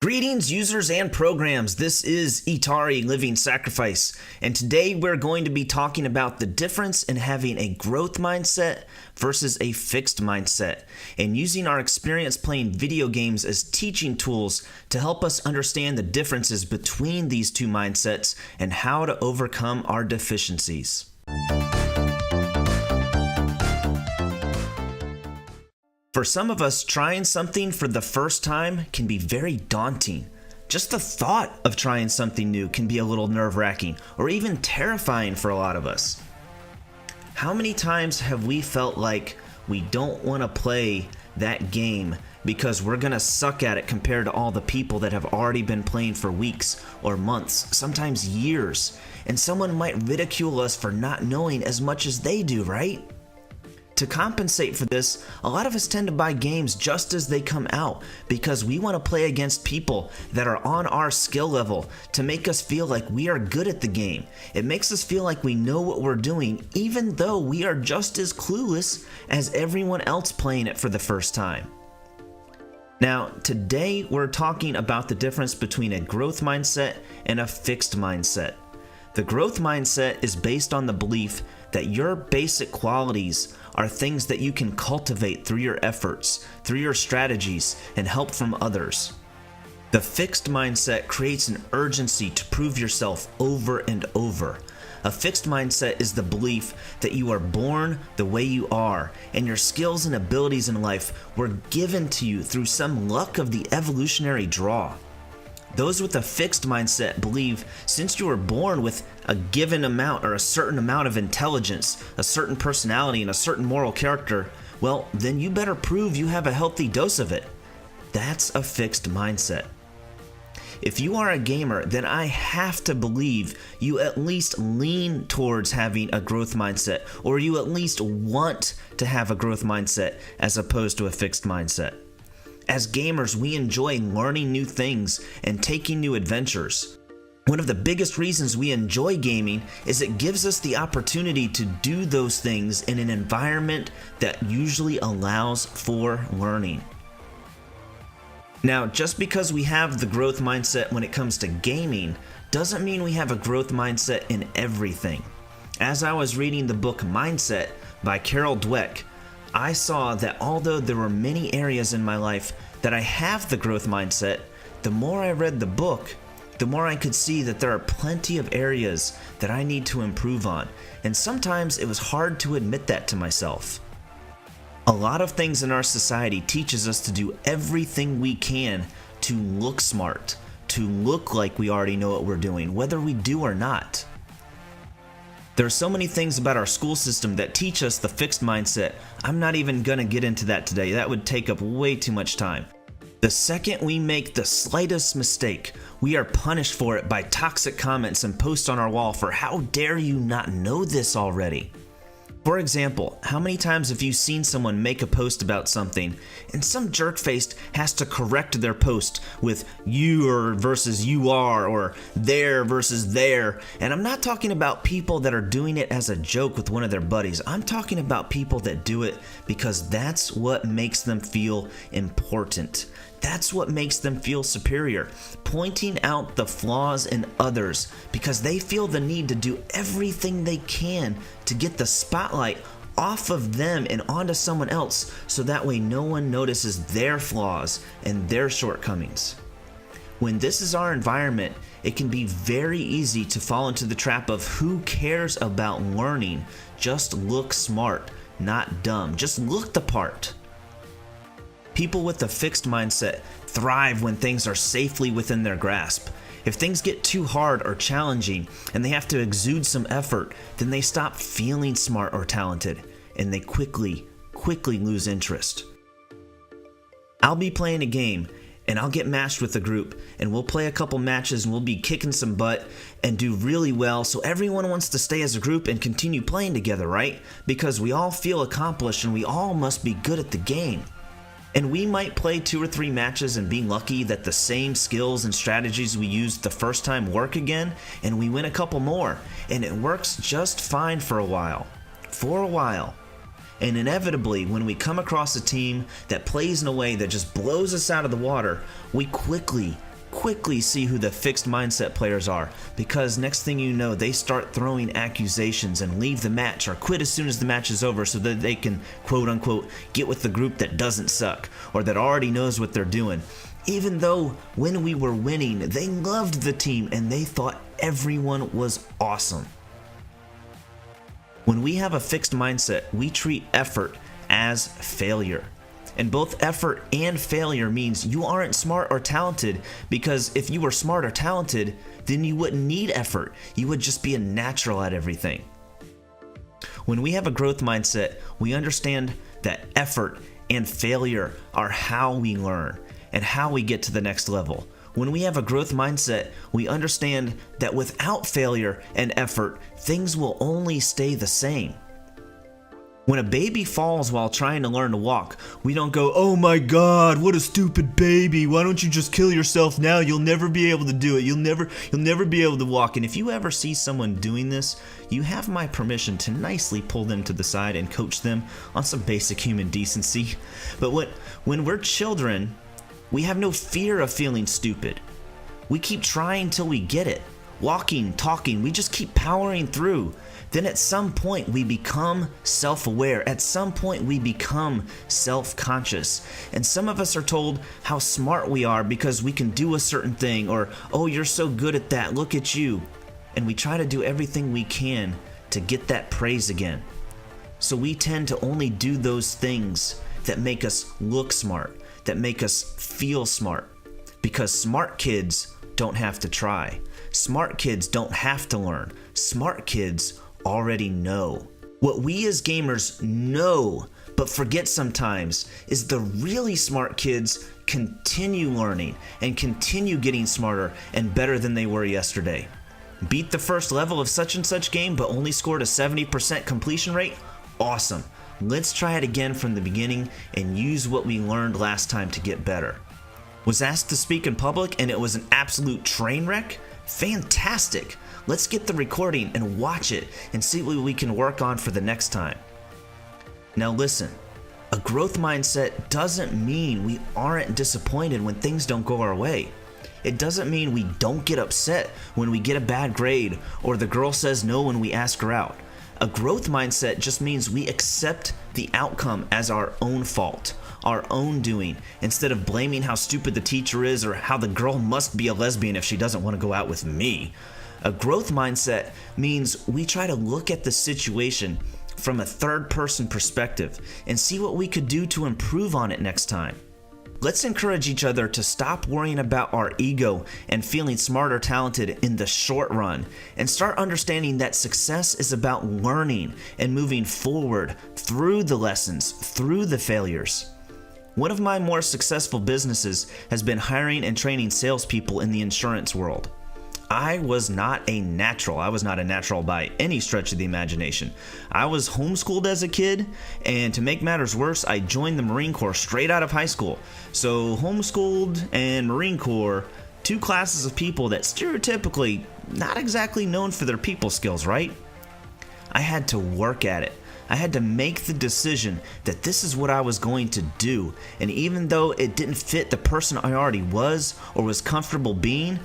Greetings, users and programs. This is Etari L1v1ngSacr1f1ce, and today we're going to be talking about the difference in having a growth mindset versus a fixed mindset, and using our experience playing video games as teaching tools to help us understand the differences between these two mindsets and how to overcome our deficiencies. For some of us, trying something for the first time can be very daunting. Just the thought of trying something new can be a little nerve-wracking or even terrifying for a lot of us. How many times have we felt like we don't want to play that game because we're gonna suck at it compared to all the people that have already been playing for weeks or months, sometimes years, and someone might ridicule us for not knowing as much as they do, right? To compensate for this, a lot of us tend to buy games just as they come out because we want to play against people that are on our skill level to make us feel like we are good at the game. It makes us feel like we know what we're doing even though we are just as clueless as everyone else playing it for the first time. Now, today we're talking about the difference between a growth mindset and a fixed mindset. The growth mindset is based on the belief that your basic qualities are things that you can cultivate through your efforts, through your strategies, and help from others. The fixed mindset creates an urgency to prove yourself over and over. A fixed mindset is the belief that you are born the way you are, and your skills and abilities in life were given to you through some luck of the evolutionary draw. Those with a fixed mindset believe since you were born with a given amount or a certain amount of intelligence, a certain personality, and a certain moral character, well, then you better prove you have a healthy dose of it. That's a fixed mindset. If you are a gamer, then I have to believe you at least lean towards having a growth mindset, or you at least want to have a growth mindset as opposed to a fixed mindset. As gamers, we enjoy learning new things and taking new adventures. One of the biggest reasons we enjoy gaming is it gives us the opportunity to do those things in an environment that usually allows for learning. Now, just because we have the growth mindset when it comes to gaming doesn't mean we have a growth mindset in everything. As I was reading the book Mindset by Dweck, I saw that although there were many areas in my life that I have the growth mindset, the more I read the book, the more I could see that there are plenty of areas that I need to improve on, and sometimes it was hard to admit that to myself. A lot of things in our society teaches us to do everything we can to look smart, to look like we already know what we're doing, whether we do or not. There are so many things about our school system that teach us the fixed mindset. I'm not even gonna get into that today. That would take up way too much time. The second we make the slightest mistake, we are punished for it by toxic comments and posts on our wall for how dare you not know this already. For example, how many times have you seen someone make a post about something and some jerk-faced has to correct their post with you are versus you are or there versus there? And I'm not talking about people that are doing it as a joke with one of their buddies. I'm talking about people that do it because that's what makes them feel important. That's what makes them feel superior, pointing out the flaws in others because they feel the need to do everything they can to get the spotlight off of them and onto someone else so that way no one notices their flaws and their shortcomings. When this is our environment, it can be very easy to fall into the trap of who cares about learning, just look smart, not dumb, just look the part. People with a fixed mindset thrive when things are safely within their grasp. If things get too hard or challenging and they have to exude some effort, then they stop feeling smart or talented and they quickly lose interest. I'll be playing a game and I'll get matched with a group and we'll play a couple matches and we'll be kicking some butt and do really well, so everyone wants to stay as a group and continue playing together, right? Because we all feel accomplished and we all must be good at the game. And we might play 2 or 3 matches and be lucky that the same skills and strategies we used the first time work again, and we win a couple more, and it works just fine for a while. And inevitably, when we come across a team that plays in a way that just blows us out of the water, we quickly quickly see who the fixed mindset players are, because next thing you know, they start throwing accusations and leave the match or quit as soon as the match is over so that they can quote unquote get with the group that doesn't suck or that already knows what they're doing. Even though when we were winning, they loved the team and they thought everyone was awesome. When we have a fixed mindset, we treat effort as failure. And both effort and failure means you aren't smart or talented, because if you were smart or talented, then you wouldn't need effort. You would just be a natural at everything. When we have a growth mindset, we understand that effort and failure are how we learn and how we get to the next level. When we have a growth mindset, we understand that without failure and effort, things will only stay the same. When a baby falls while trying to learn to walk, we don't go, "Oh my God, what a stupid baby. Why don't you just kill yourself now? You'll never be able to do it. You'll never be able to walk." And if you ever see someone doing this, you have my permission to nicely pull them to the side and coach them on some basic human decency. But when we're children, we have no fear of feeling stupid. We keep trying till we get it. Walking, talking, we just keep powering through. Then at some point we become self-aware. At some point we become self-conscious. And some of us are told how smart we are because we can do a certain thing, or, "Oh, you're so good at that, look at you." And we try to do everything we can to get that praise again. So we tend to only do those things that make us look smart, that make us feel smart. Because smart kids don't have to try. Smart kids don't have to learn. Smart kids already know. What we as gamers know but forget sometimes is the really smart kids continue learning and continue getting smarter and better than they were yesterday. Beat the first level of such and such game but only scored a 70% completion rate? Awesome. Let's try it again from the beginning and use what we learned last time to get better. Was asked to speak in public and it was an absolute train wreck? Fantastic! Let's get the recording and watch it and see what we can work on for the next time. Now listen, a growth mindset doesn't mean we aren't disappointed when things don't go our way. It doesn't mean we don't get upset when we get a bad grade or the girl says no when we ask her out. A growth mindset just means we accept the outcome as our own fault, our own doing, instead of blaming how stupid the teacher is or how the girl must be a lesbian if she doesn't want to go out with me. A growth mindset means we try to look at the situation from a third-person perspective and see what we could do to improve on it next time. Let's encourage each other to stop worrying about our ego and feeling smart or talented in the short run and start understanding that success is about learning and moving forward through the lessons, through the failures. One of my more successful businesses has been hiring and training salespeople in the insurance world. I was not a natural. I was not a natural by any stretch of the imagination. I was homeschooled as a kid, and to make matters worse, I joined the Marine Corps straight out of high school. So homeschooled and Marine Corps, two classes of people that stereotypically not exactly known for their people skills, right? I had to work at it. I had to make the decision that this is what I was going to do, and even though it didn't fit the person I already was or was comfortable being,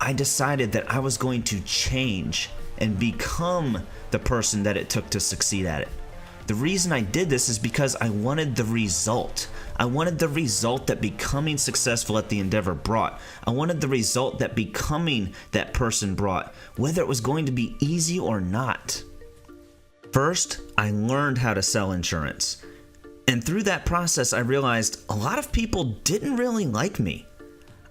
I decided that I was going to change and become the person that it took to succeed at it. The reason I did this is because I wanted the result. I wanted the result that becoming successful at the endeavor brought. I wanted the result that becoming that person brought, whether it was going to be easy or not. First, I learned how to sell insurance. And through that process, I realized a lot of people didn't really like me.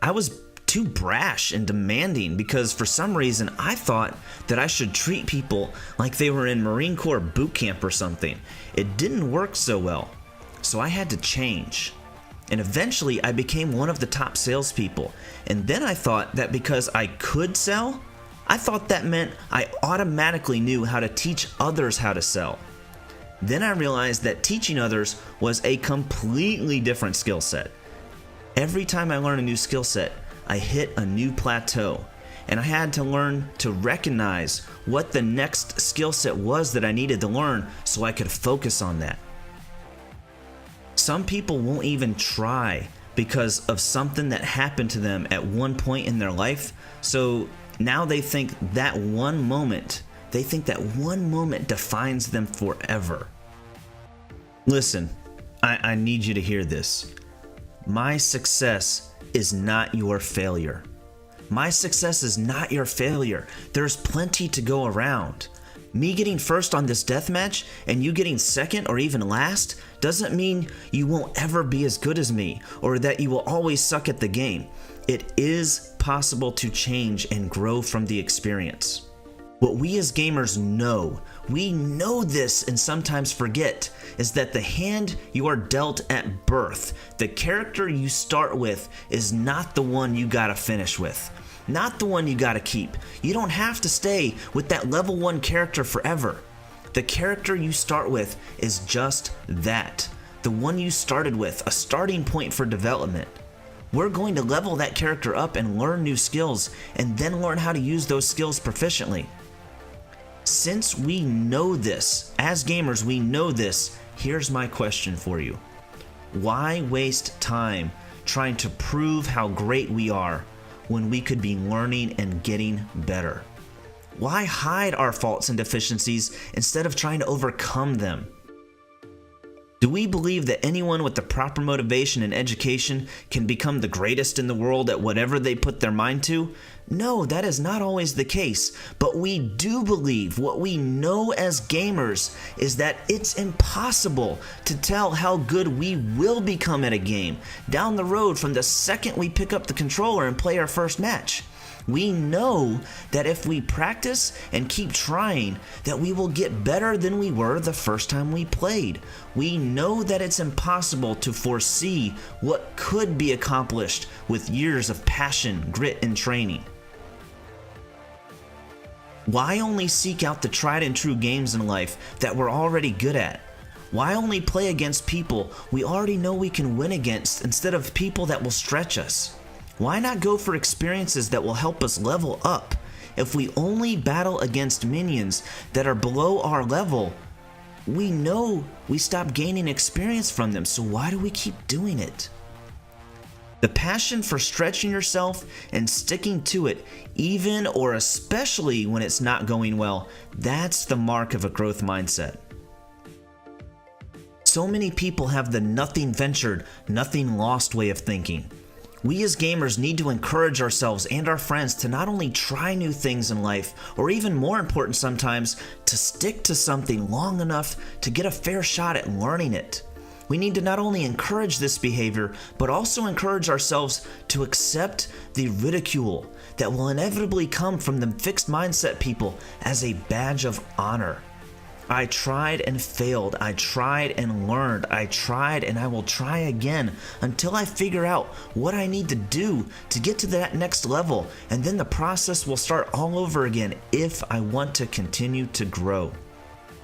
I was too brash and demanding because for some reason I thought that I should treat people like they were in Marine Corps boot camp or something. It didn't work so well, so I had to change. And eventually I became one of the top salespeople. And then I thought that because I could sell, I thought that meant I automatically knew how to teach others how to sell. Then I realized that teaching others was a completely different skill set. Every time I learn a new skill set, I hit a new plateau, and I had to learn to recognize what the next skill set was that I needed to learn so I could focus on that. Some people won't even try because of something that happened to them at one point in their life. So now they think that one moment defines them forever. Listen, I need you to hear this. My success is not your failure. My success is not your failure. There's plenty to go around. Me getting first on this deathmatch and you getting second or even last doesn't mean you won't ever be as good as me or that you will always suck at the game. It is possible to change and grow from the experience. What we as gamers know, we know this and sometimes forget, is that the hand you are dealt at birth, the character you start with, is not the one you gotta finish with. Not the one you gotta keep. You don't have to stay with that level 1 character forever. The character you start with is just that. The one you started with, a starting point for development. We're going to level that character up and learn new skills, and then learn how to use those skills proficiently. Since we know this, as gamers we know this, here's my question for you. Why waste time trying to prove how great we are when we could be learning and getting better? Why hide our faults and deficiencies instead of trying to overcome them? Do we believe that anyone with the proper motivation and education can become the greatest in the world at whatever they put their mind to? No, that is not always the case, but we do believe what we know as gamers is that it's impossible to tell how good we will become at a game down the road from the second we pick up the controller and play our first match. We know that if we practice and keep trying, that we will get better than we were the first time we played. We know that it's impossible to foresee what could be accomplished with years of passion, grit, and training. Why only seek out the tried and true games in life that we're already good at? Why only play against people we already know we can win against instead of people that will stretch us? Why not go for experiences that will help us level up? If we only battle against minions that are below our level, we know we stop gaining experience from them, so why do we keep doing it? The passion for stretching yourself and sticking to it, even or especially when it's not going well, that's the mark of a growth mindset. So many people have the nothing ventured, nothing lost way of thinking. We as gamers need to encourage ourselves and our friends to not only try new things in life, or even more important sometimes, to stick to something long enough to get a fair shot at learning it. We need to not only encourage this behavior, but also encourage ourselves to accept the ridicule that will inevitably come from the fixed mindset people as a badge of honor. I tried and failed. I tried and learned. I tried and I will try again until I figure out what I need to do to get to that next level, and then the process will start all over again if I want to continue to grow.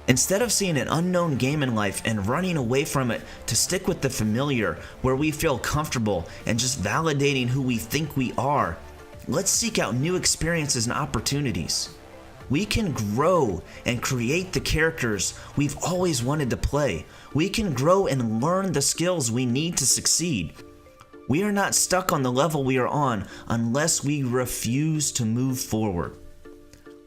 Instead of seeing an unknown game in life and running away from it to stick with the familiar where we feel comfortable and just validating who we think we are, let's seek out new experiences and opportunities. We can grow and create the characters we've always wanted to play. We can grow and learn the skills we need to succeed. We are not stuck on the level we are on unless we refuse to move forward.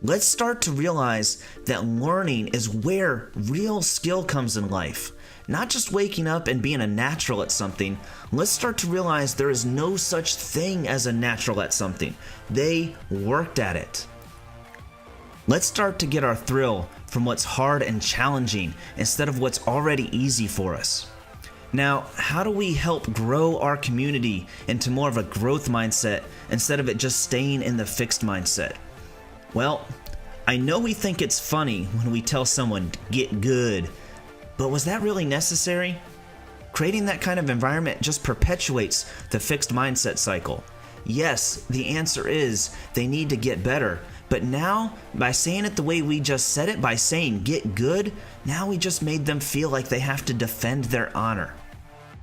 Let's start to realize that learning is where real skill comes in life. Not just waking up and being a natural at something. Let's start to realize there is no such thing as a natural at something. They worked at it. Let's start to get our thrill from what's hard and challenging instead of what's already easy for us. Now, how do we help grow our community into more of a growth mindset instead of it just staying in the fixed mindset? Well, I know we think it's funny when we tell someone, get good, but was that really necessary? Creating that kind of environment just perpetuates the fixed mindset cycle. Yes, the answer is they need to get better. But now, by saying it the way we just said it, by saying get good, now we just made them feel like they have to defend their honor.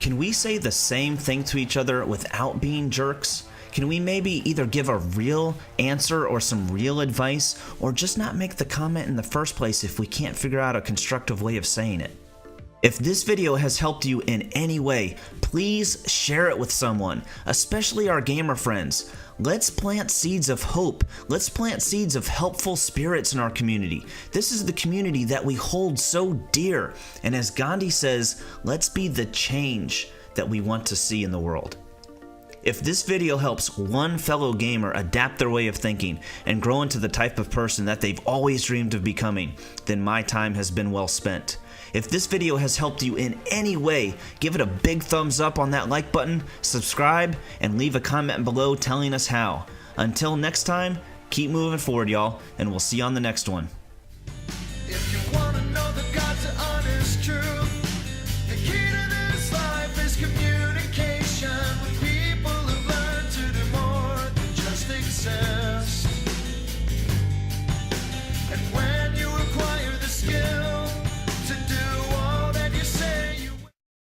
Can we say the same thing to each other without being jerks? Can we maybe either give a real answer or some real advice, or just not make the comment in the first place if we can't figure out a constructive way of saying it? If this video has helped you in any way, please share it with someone, especially our gamer friends. Let's plant seeds of hope. Let's plant seeds of helpful spirits in our community. This is the community that we hold so dear. And as Gandhi says, let's be the change that we want to see in the world. If this video helps one fellow gamer adapt their way of thinking and grow into the type of person that they've always dreamed of becoming, then my time has been well spent. If this video has helped you in any way, give it a big thumbs up on that like button, subscribe, and leave a comment below telling us how. Until next time, keep moving forward, y'all, and we'll see you on the next one.